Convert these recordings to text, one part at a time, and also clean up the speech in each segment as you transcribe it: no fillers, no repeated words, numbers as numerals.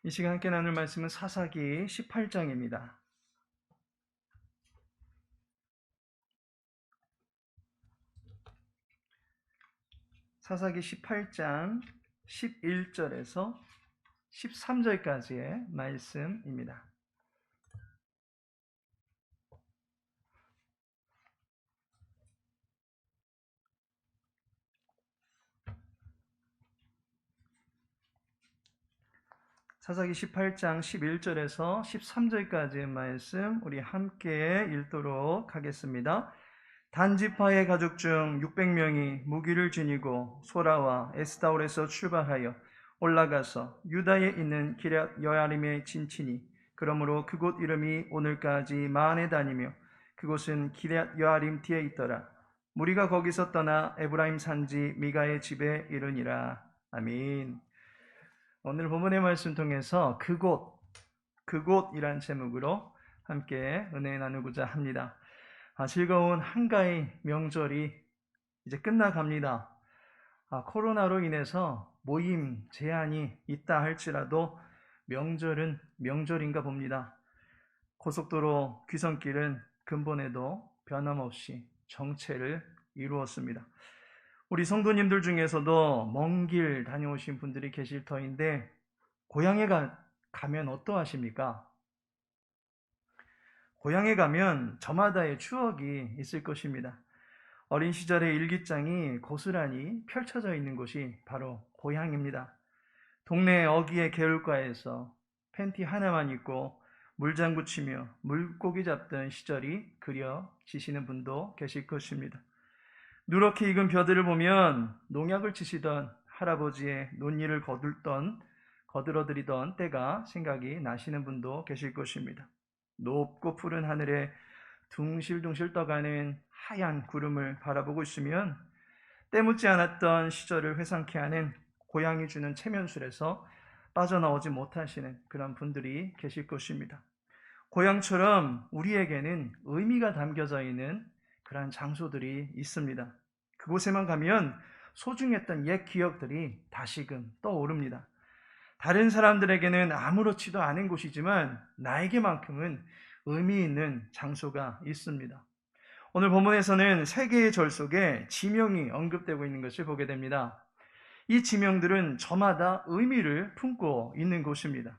이 시간 함께 나눌 말씀은 사사기 18장입니다. 사사기 18장 11절에서 13절까지의 말씀입니다. 사사기 18장 11절에서 13절까지의 말씀 우리 함께 읽도록 하겠습니다. 단지파의 가족 중 600명이 무기를 지니고 소라와 에스다올에서 출발하여 올라가서 유다에 있는 기럇 여아림에 진치니 그러므로 그곳 이름이 오늘까지 마한에 다니며 그곳은 기럇 여아림 뒤에 있더라. 무리가 거기서 떠나 에브라임 산지 미가의 집에 이르니라. 아멘. 오늘 본문의 말씀 통해서 그곳이란 제목으로 함께 은혜 나누고자 합니다. 즐거운 한가위 명절이 이제 끝나갑니다. 코로나로 인해서 모임 제한이 있다 할지라도 명절은 명절인가 봅니다. 고속도로 귀성길은 근본에도 변함없이 정체를 이루었습니다. 우리 성도님들 중에서도 먼 길 다녀오신 분들이 계실 터인데 고향에 가면 어떠하십니까? 고향에 가면 저마다의 추억이 있을 것입니다. 어린 시절의 일기장이 고스란히 펼쳐져 있는 곳이 바로 고향입니다. 동네 어귀의 개울가에서 팬티 하나만 입고 물장구 치며 물고기 잡던 시절이 그려지시는 분도 계실 것입니다. 누렇게 익은 벼들을 보면 농약을 치시던 할아버지의 논일을 거들어드리던 때가 생각이 나시는 분도 계실 것입니다. 높고 푸른 하늘에 둥실둥실 떠가는 하얀 구름을 바라보고 있으면 때묻지 않았던 시절을 회상케 하는 고향이 주는 체면술에서 빠져나오지 못하시는 그런 분들이 계실 것입니다. 고향처럼 우리에게는 의미가 담겨져 있는 그러한 장소들이 있습니다. 그곳에만 가면 소중했던 옛 기억들이 다시금 떠오릅니다. 다른 사람들에게는 아무렇지도 않은 곳이지만 나에게만큼은 의미 있는 장소가 있습니다. 오늘 본문에서는 세 개의 절 속에 지명이 언급되고 있는 것을 보게 됩니다. 이 지명들은 저마다 의미를 품고 있는 곳입니다.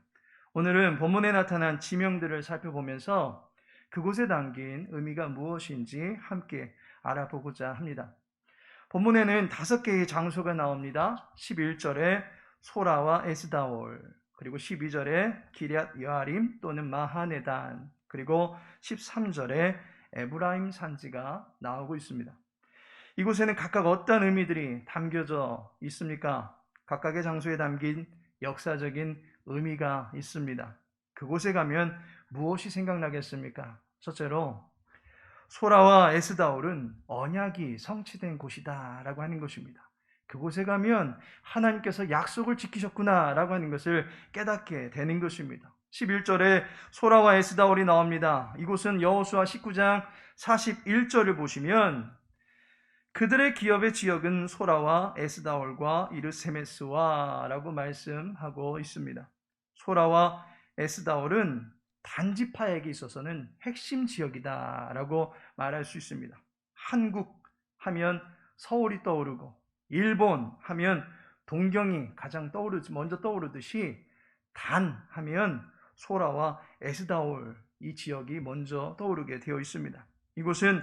오늘은 본문에 나타난 지명들을 살펴보면서 그곳에 담긴 의미가 무엇인지 함께 알아보고자 합니다. 본문에는 5개의 장소가 나옵니다. 11절에 소라와 에스다올, 그리고 12절에 기럇 여아림 또는 마하네단, 그리고 13절에 에브라임 산지가 나오고 있습니다. 이곳에는 각각 어떤 의미들이 담겨져 있습니까? 각각의 장소에 담긴 역사적인 의미가 있습니다. 그곳에 가면 무엇이 생각나겠습니까? 첫째로 소라와 에스다올은 언약이 성취된 곳이다 라고 하는 것입니다. 그곳에 가면 하나님께서 약속을 지키셨구나 라고 하는 것을 깨닫게 되는 것입니다. 11절에 소라와 에스다올이 나옵니다. 이곳은 여호수아 19장 41절을 보시면 그들의 기업의 지역은 소라와 에스다올과 이르세메스와 라고 말씀하고 있습니다. 소라와 에스다올은 단지파에게 있어서는 핵심 지역이다 라고 말할 수 있습니다. 한국 하면 서울이 떠오르고 일본 하면 동경이 먼저 떠오르듯이 단 하면 소라와 에스다올 이 지역이 먼저 떠오르게 되어 있습니다. 이곳은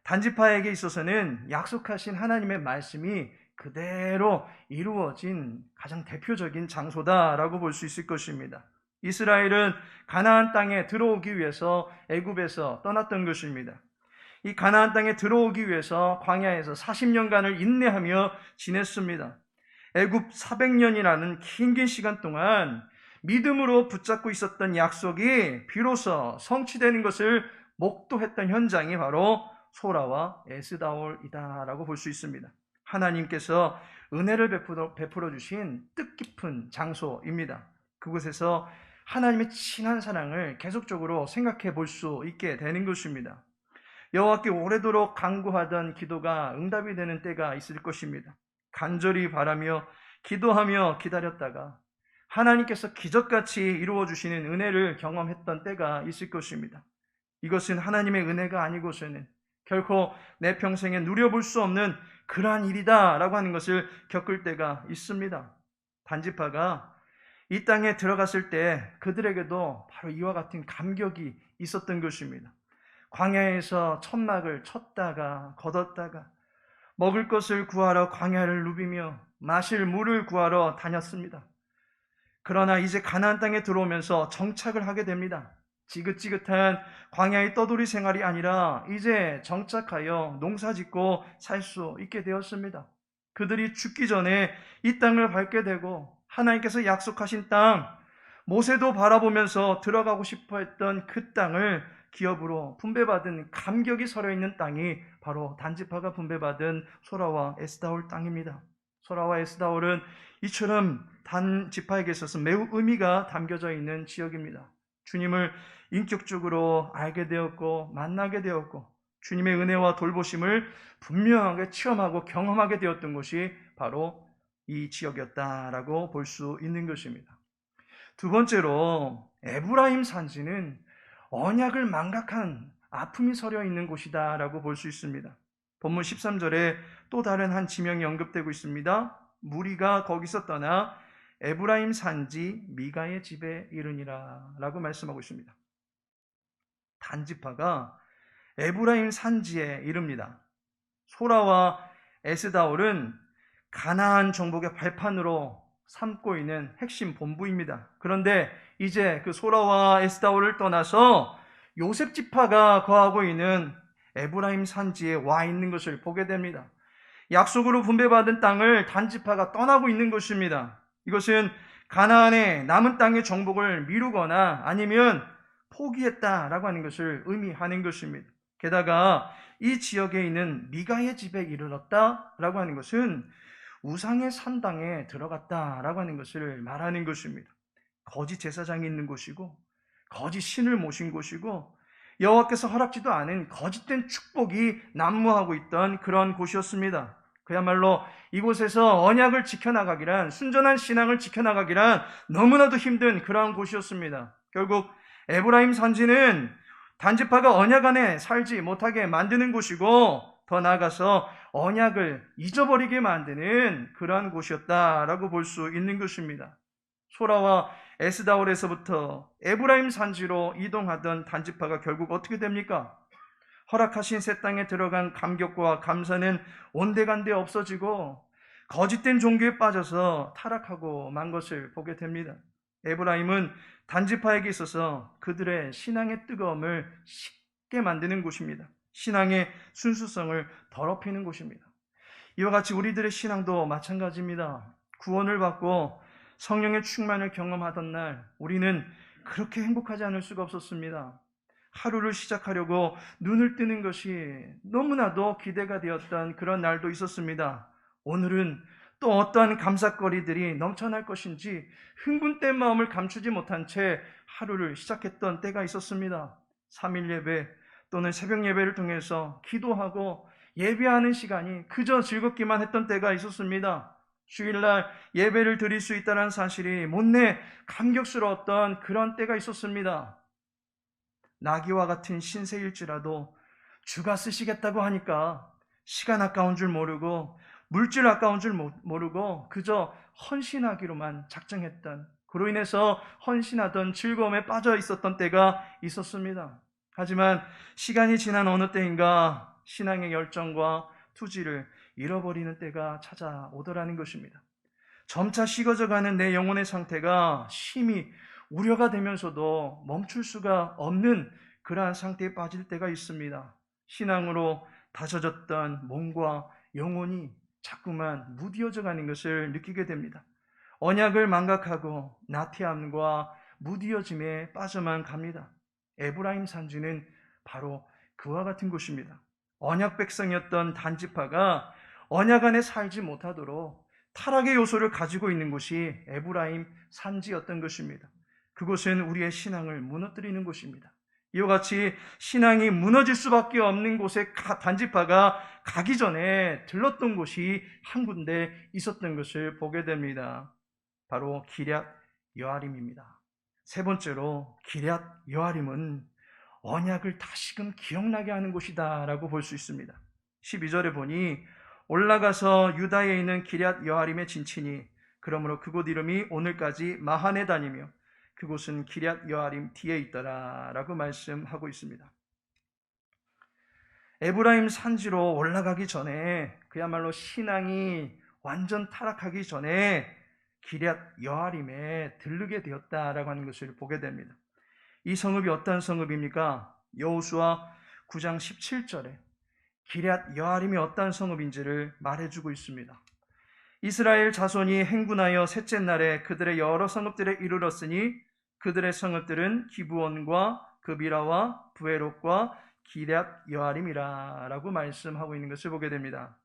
단지파에게 있어서는 약속하신 하나님의 말씀이 그대로 이루어진 가장 대표적인 장소다라고 볼 수 있을 것입니다. 이스라엘은 가나안 땅에 들어오기 위해서 애굽에서 떠났던 것입니다. 이 가나안 땅에 들어오기 위해서 광야에서 40년간을 인내하며 지냈습니다. 애굽 400년이라는 긴 시간 동안 믿음으로 붙잡고 있었던 약속이 비로소 성취되는 것을 목도했던 현장이 바로 소라와 에스다올이다라고 볼 수 있습니다. 하나님께서 은혜를 베풀어 주신 뜻깊은 장소입니다. 그곳에서 하나님의 친한 사랑을 계속적으로 생각해 볼 수 있게 되는 것입니다. 여호와께 오래도록 간구하던 기도가 응답이 되는 때가 있을 것입니다. 간절히 바라며 기도하며 기다렸다가 하나님께서 기적같이 이루어 주시는 은혜를 경험했던 때가 있을 것입니다. 이것은 하나님의 은혜가 아니고서는 결코 내 평생에 누려볼 수 없는 그러한 일이다라고 하는 것을 겪을 때가 있습니다. 단지파가 이 땅에 들어갔을 때 그들에게도 바로 이와 같은 감격이 있었던 것입니다. 광야에서 천막을 쳤다가 걷었다가 먹을 것을 구하러 광야를 누비며 마실 물을 구하러 다녔습니다. 그러나 이제 가나안 땅에 들어오면서 정착을 하게 됩니다. 지긋지긋한 광야의 떠돌이 생활이 아니라 이제 정착하여 농사짓고 살 수 있게 되었습니다. 그들이 죽기 전에 이 땅을 밟게 되고 하나님께서 약속하신 땅, 모세도 바라보면서 들어가고 싶어 했던 그 땅을 기업으로 분배받은 감격이 서려있는 땅이 바로 단지파가 분배받은 소라와 에스다올 땅입니다. 소라와 에스다올은 이처럼 단지파에게 있어서 매우 의미가 담겨져 있는 지역입니다. 주님을 인격적으로 알게 되었고 만나게 되었고 주님의 은혜와 돌보심을 분명하게 체험하고 경험하게 되었던 곳이 바로 이 지역이었다라고 볼 수 있는 것입니다. 두 번째로 에브라임 산지는 언약을 망각한 아픔이 서려 있는 곳이다라고 볼 수 있습니다. 본문 13절에 또 다른 한 지명이 언급되고 있습니다. 무리가 거기서 떠나 에브라임 산지 미가의 집에 이르니라 라고 말씀하고 있습니다. 단지파가 에브라임 산지에 이릅니다. 소라와 에스다올은 가나안 정복의 발판으로 삼고 있는 핵심 본부입니다. 그런데 이제 그 소라와 에스다올을 떠나서 요셉 지파가 거하고 있는 에브라임 산지에 와 있는 것을 보게 됩니다. 약속으로 분배받은 땅을 단지파가 떠나고 있는 것입니다. 이것은 가나안의 남은 땅의 정복을 미루거나 아니면 포기했다라고 하는 것을 의미하는 것입니다. 게다가 이 지역에 있는 미가의 집에 이르렀다라고 하는 것은 우상의 산당에 들어갔다라고 하는 것을 말하는 것입니다. 거짓 제사장이 있는 곳이고 거짓 신을 모신 곳이고 여호와께서 허락지도 않은 거짓된 축복이 난무하고 있던 그런 곳이었습니다. 그야말로 이곳에서 언약을 지켜나가기란, 순전한 신앙을 지켜나가기란 너무나도 힘든 그러한 곳이었습니다. 결국 에브라임 산지는 단지파가 언약 안에 살지 못하게 만드는 곳이고 더 나아가서 언약을 잊어버리게 만드는 그러한 곳이었다라고 볼 수 있는 것입니다. 소라와 에스다올에서부터 에브라임 산지로 이동하던 단지파가 결국 어떻게 됩니까? 허락하신 새 땅에 들어간 감격과 감사는 온데간데 없어지고 거짓된 종교에 빠져서 타락하고 만 것을 보게 됩니다. 에브라임은 단지파에게 있어서 그들의 신앙의 뜨거움을 식게 만드는 곳입니다. 신앙의 순수성을 더럽히는 곳입니다. 이와 같이 우리들의 신앙도 마찬가지입니다. 구원을 받고 성령의 충만을 경험하던 날 우리는 그렇게 행복하지 않을 수가 없었습니다. 하루를 시작하려고 눈을 뜨는 것이 너무나도 기대가 되었던 그런 날도 있었습니다. 오늘은 또 어떠한 감사거리들이 넘쳐날 것인지 흥분된 마음을 감추지 못한 채 하루를 시작했던 때가 있었습니다. 3일 예배 또는 새벽 예배를 통해서 기도하고 예배하는 시간이 그저 즐겁기만 했던 때가 있었습니다. 주일날 예배를 드릴 수 있다는 사실이 못내 감격스러웠던 그런 때가 있었습니다. 나귀와 같은 신세일지라도 주가 쓰시겠다고 하니까 시간 아까운 줄 모르고 물질 아까운 줄 모르고 그저 헌신하기로만 작정했던, 그로 인해서 헌신하던 즐거움에 빠져 있었던 때가 있었습니다. 하지만 시간이 지난 어느 때인가 신앙의 열정과 투지를 잃어버리는 때가 찾아오더라는 것입니다. 점차 식어져가는 내 영혼의 상태가 심히 우려가 되면서도 멈출 수가 없는 그러한 상태에 빠질 때가 있습니다. 신앙으로 다져졌던 몸과 영혼이 자꾸만 무디어져 가는 것을 느끼게 됩니다. 언약을 망각하고 나태함과 무디어짐에 빠져만 갑니다. 에브라임 산지는 바로 그와 같은 곳입니다. 언약 백성이었던 단지파가 언약 안에 살지 못하도록 타락의 요소를 가지고 있는 곳이 에브라임 산지였던 것입니다. 그곳은 우리의 신앙을 무너뜨리는 곳입니다. 이와 같이 신앙이 무너질 수밖에 없는 곳에 단지파가 가기 전에 들렀던 곳이 한 군데 있었던 것을 보게 됩니다. 바로 기럇 여아림입니다. 세 번째로 기럇 여아림은 언약을 다시금 기억나게 하는 곳이다 라고 볼 수 있습니다. 12절에 보니 올라가서 유다에 있는 기럇 여아림에 진치니 그러므로 그곳 이름이 오늘까지 마하네단이며 그곳은 기럇 여아림 뒤에 있더라 라고 말씀하고 있습니다. 에브라임 산지로 올라가기 전에 그야말로 신앙이 완전 타락하기 전에 기럇 여아림에 들르게 되었다라고 하는 것을 보게 됩니다. 이 성읍이 어떤 성읍입니까? 여호수아 9장 17절에 기럇 여아림이 어떤 성읍인지를 말해주고 있습니다. 이스라엘 자손이 행군하여 셋째 날에 그들의 여러 성읍들에 이르렀으니 그들의 성읍들은 기브온과 그비라와 부에롯과 기럇 여아림이라 라고 말씀하고 있는 것을 보게 됩니다.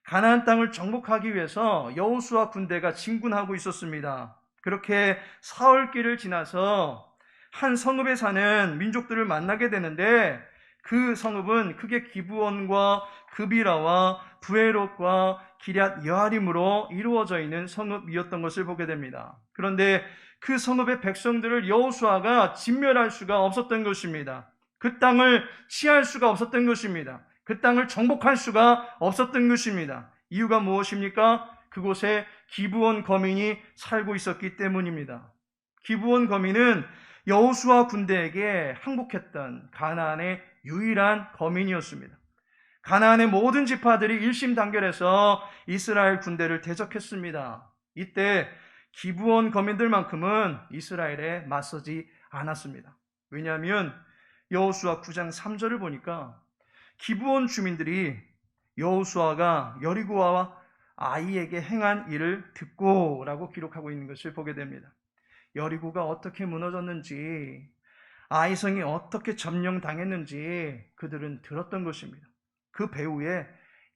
가나안 땅을 정복하기 위해서 여호수아 군대가 진군하고 있었습니다. 그렇게 사흘길을 지나서 한 성읍에 사는 민족들을 만나게 되는데 그 성읍은 크게 기브온과 그비라와 부에롯과 기럇 여아림으로 이루어져 있는 성읍이었던 것을 보게 됩니다. 그런데 그 성읍의 백성들을 여호수아가 진멸할 수가 없었던 것입니다. 그 땅을 취할 수가 없었던 것입니다. 그 땅을 정복할 수가 없었던 것입니다. 이유가 무엇입니까? 그곳에 기브온 거민이 살고 있었기 때문입니다. 기브온 거민은 여호수아 군대에게 항복했던 가나안의 유일한 거민이었습니다. 가나안의 모든 지파들이 일심단결해서 이스라엘 군대를 대적했습니다. 이때 기브온 거민들만큼은 이스라엘에 맞서지 않았습니다. 왜냐하면 여호수아 9장 3절을 보니까 기브온 주민들이 여호수아가 여리고와 아이에게 행한 일을 듣고 라고 기록하고 있는 것을 보게 됩니다. 여리고가 어떻게 무너졌는지, 아이성이 어떻게 점령당했는지 그들은 들었던 것입니다. 그 배후에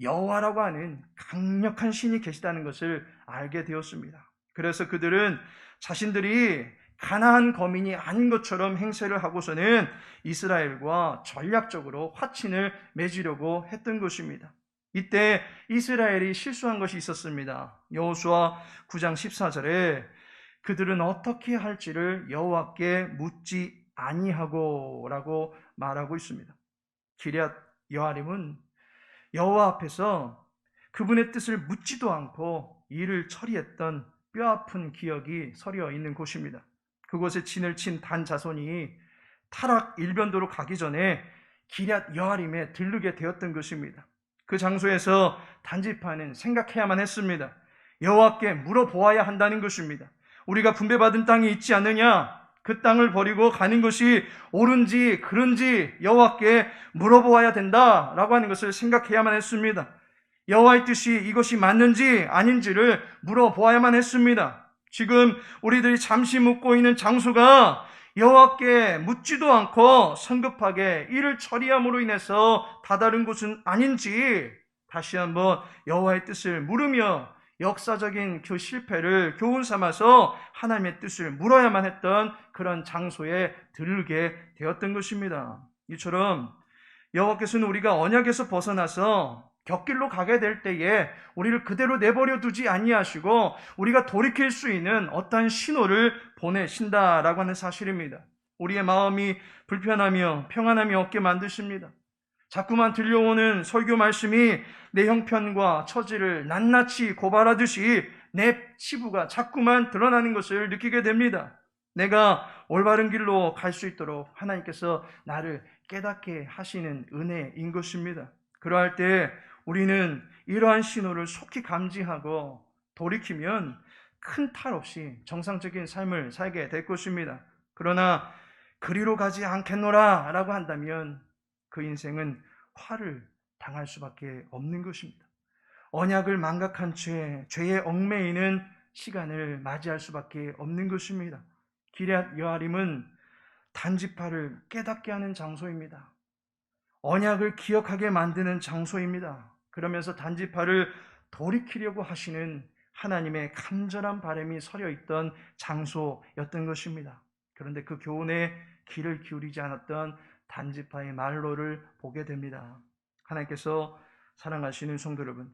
여호와라고 하는 강력한 신이 계시다는 것을 알게 되었습니다. 그래서 그들은 자신들이 가나안 거민이 아닌 것처럼 행세를 하고서는 이스라엘과 전략적으로 화친을 맺으려고 했던 것입니다. 이때 이스라엘이 실수한 것이 있었습니다. 여호수아 9장 14절에 그들은 어떻게 할지를 여호와께 묻지 아니하고 라고 말하고 있습니다. 기럇 여아림은 여호와 앞에서 그분의 뜻을 묻지도 않고 일을 처리했던 뼈아픈 기억이 서려 있는 곳입니다. 그곳에 진을 친 단 자손이 타락 일변도로 가기 전에 기럇 여아림에 들르게 되었던 것입니다. 그 장소에서 단지파는 생각해야만 했습니다. 여호와께 물어보아야 한다는 것입니다. 우리가 분배받은 땅이 있지 않느냐? 그 땅을 버리고 가는 것이 옳은지 그른지 여호와께 물어보아야 된다라고 하는 것을 생각해야만 했습니다. 여호와의 뜻이 이것이 맞는지 아닌지를 물어보아야만 했습니다. 지금 우리들이 잠시 묵고 있는 장소가 여호와께 묻지도 않고 성급하게 일을 처리함으로 인해서 다다른 곳은 아닌지 다시 한번 여호와의 뜻을 물으며 역사적인 그 실패를 교훈 삼아서 하나님의 뜻을 물어야만 했던 그런 장소에 들르게 되었던 것입니다. 이처럼 여호와께서는 우리가 언약에서 벗어나서 곁길로 가게 될 때에 우리를 그대로 내버려 두지 아니하시고 우리가 돌이킬 수 있는 어떠한 신호를 보내신다라고 하는 사실입니다. 우리의 마음이 불편하며 평안함이 없게 만드십니다. 자꾸만 들려오는 설교 말씀이 내 형편과 처지를 낱낱이 고발하듯이 내 치부가 자꾸만 드러나는 것을 느끼게 됩니다. 내가 올바른 길로 갈 수 있도록 하나님께서 나를 깨닫게 하시는 은혜인 것입니다. 그러할 때 우리는 이러한 신호를 속히 감지하고 돌이키면 큰 탈 없이 정상적인 삶을 살게 될 것입니다. 그러나 그리로 가지 않겠노라 라고 한다면 그 인생은 화를 당할 수밖에 없는 것입니다. 언약을 망각한 죄에 얽매이는 시간을 맞이할 수밖에 없는 것입니다. 기럇 여아림은 단지파를 깨닫게 하는 장소입니다. 언약을 기억하게 만드는 장소입니다. 그러면서 단지파를 돌이키려고 하시는 하나님의 간절한 바람이 서려 있던 장소였던 것입니다. 그런데 그 교훈에 귀를 기울이지 않았던 단지파의 말로를 보게 됩니다. 하나님께서 사랑하시는 성도 여러분,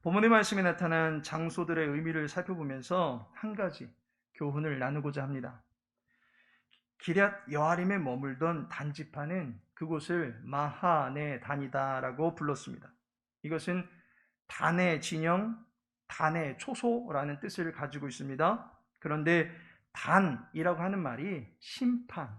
본문의 말씀에 나타난 장소들의 의미를 살펴보면서 한 가지 교훈을 나누고자 합니다. 기럇 여아림에 머물던 단지파는 그곳을 마하네 단이다라고 불렀습니다. 이것은 단의 진영, 단의 초소라는 뜻을 가지고 있습니다. 그런데 단이라고 하는 말이 심판,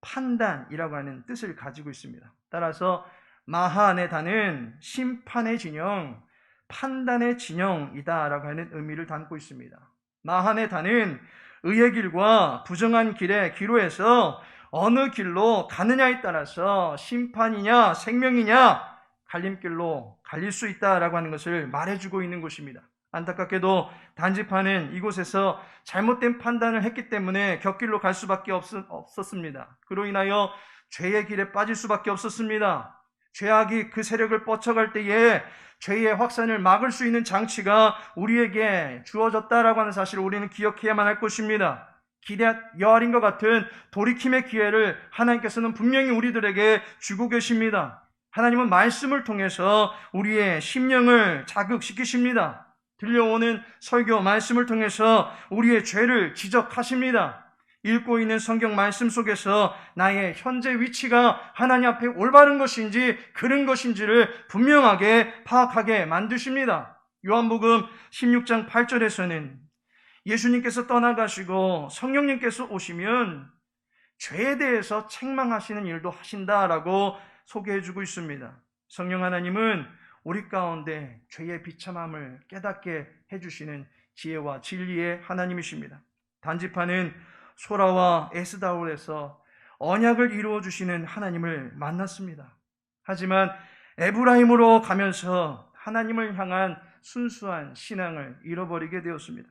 판단이라고 하는 뜻을 가지고 있습니다. 따라서 마하네 단은 심판의 진영, 판단의 진영이다라고 하는 의미를 담고 있습니다. 마하네 단은 의의 길과 부정한 길의 기로에서 어느 길로 가느냐에 따라서 심판이냐 생명이냐 갈림길로 갈릴 수 있다라고 하는 것을 말해주고 있는 곳입니다. 안타깝게도 단지파는 이곳에서 잘못된 판단을 했기 때문에 곁길로 갈 수밖에 없었습니다. 그로 인하여 죄의 길에 빠질 수밖에 없었습니다. 죄악이 그 세력을 뻗쳐갈 때에 죄의 확산을 막을 수 있는 장치가 우리에게 주어졌다라고 하는 사실을 우리는 기억해야만 할 것입니다. 기럇 여아림과 같은 돌이킴의 기회를 하나님께서는 분명히 우리들에게 주고 계십니다. 하나님은 말씀을 통해서 우리의 심령을 자극시키십니다. 들려오는 설교 말씀을 통해서 우리의 죄를 지적하십니다. 읽고 있는 성경 말씀 속에서 나의 현재 위치가 하나님 앞에 올바른 것인지 그른 것인지를 분명하게 파악하게 만드십니다. 요한복음 16장 8절에서는 예수님께서 떠나가시고 성령님께서 오시면 죄에 대해서 책망하시는 일도 하신다라고 소개해주고 있습니다. 성령 하나님은 우리 가운데 죄의 비참함을 깨닫게 해주시는 지혜와 진리의 하나님이십니다. 단지파는 소라와 에스다올에서 언약을 이루어 주시는 하나님을 만났습니다. 하지만 에브라임으로 가면서 하나님을 향한 순수한 신앙을 잃어버리게 되었습니다.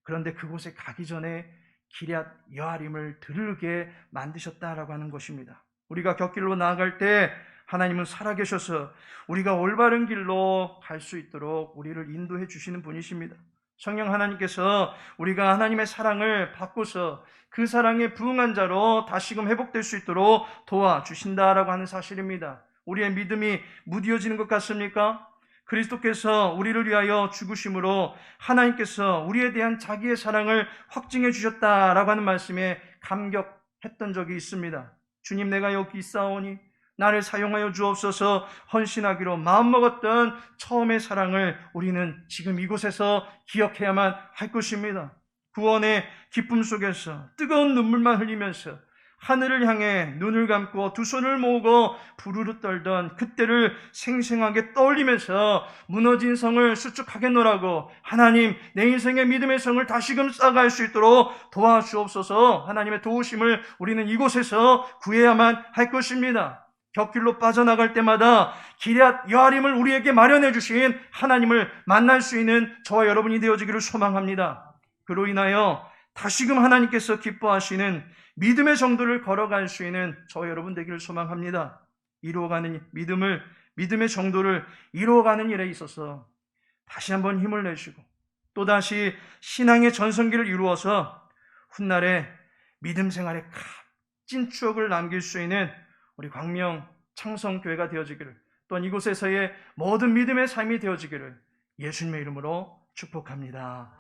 그런데 그곳에 가기 전에 기럇 여아림을 들르게 만드셨다라고 하는 것입니다. 우리가 곁길로 나아갈 때 하나님은 살아계셔서 우리가 올바른 길로 갈 수 있도록 우리를 인도해 주시는 분이십니다. 성령 하나님께서 우리가 하나님의 사랑을 받고서 그 사랑에 부응한 자로 다시금 회복될 수 있도록 도와주신다라고 하는 사실입니다. 우리의 믿음이 무뎌지는 것 같습니까? 그리스도께서 우리를 위하여 죽으심으로 하나님께서 우리에 대한 자기의 사랑을 확증해 주셨다라고 하는 말씀에 감격했던 적이 있습니다. 주님, 내가 여기 있사오니 나를 사용하여 주옵소서 헌신하기로 마음먹었던 처음의 사랑을 우리는 지금 이곳에서 기억해야만 할 것입니다. 구원의 기쁨 속에서 뜨거운 눈물만 흘리면서 하늘을 향해 눈을 감고 두 손을 모으고 부르르 떨던 그때를 생생하게 떠올리면서 무너진 성을 수축하겠노라고 하나님, 내 인생의 믿음의 성을 다시금 쌓아갈 수 있도록 도와주옵소서. 하나님의 도우심을 우리는 이곳에서 구해야만 할 것입니다. 곁길로 빠져나갈 때마다 기럇 여아림을 우리에게 마련해 주신 하나님을 만날 수 있는 저와 여러분이 되어지기를 소망합니다. 그로 인하여 다시금 하나님께서 기뻐하시는 믿음의 정도를 걸어갈 수 있는 저와 여러분 되기를 소망합니다. 이루어가는 믿음의 정도를 이루어가는 일에 있어서 다시 한번 힘을 내시고 또다시 신앙의 전성기를 이루어서 훗날에 믿음 생활에 값진 추억을 남길 수 있는 우리 광명 창성교회가 되어지기를, 또한 이곳에서의 모든 믿음의 삶이 되어지기를 예수님의 이름으로 축복합니다.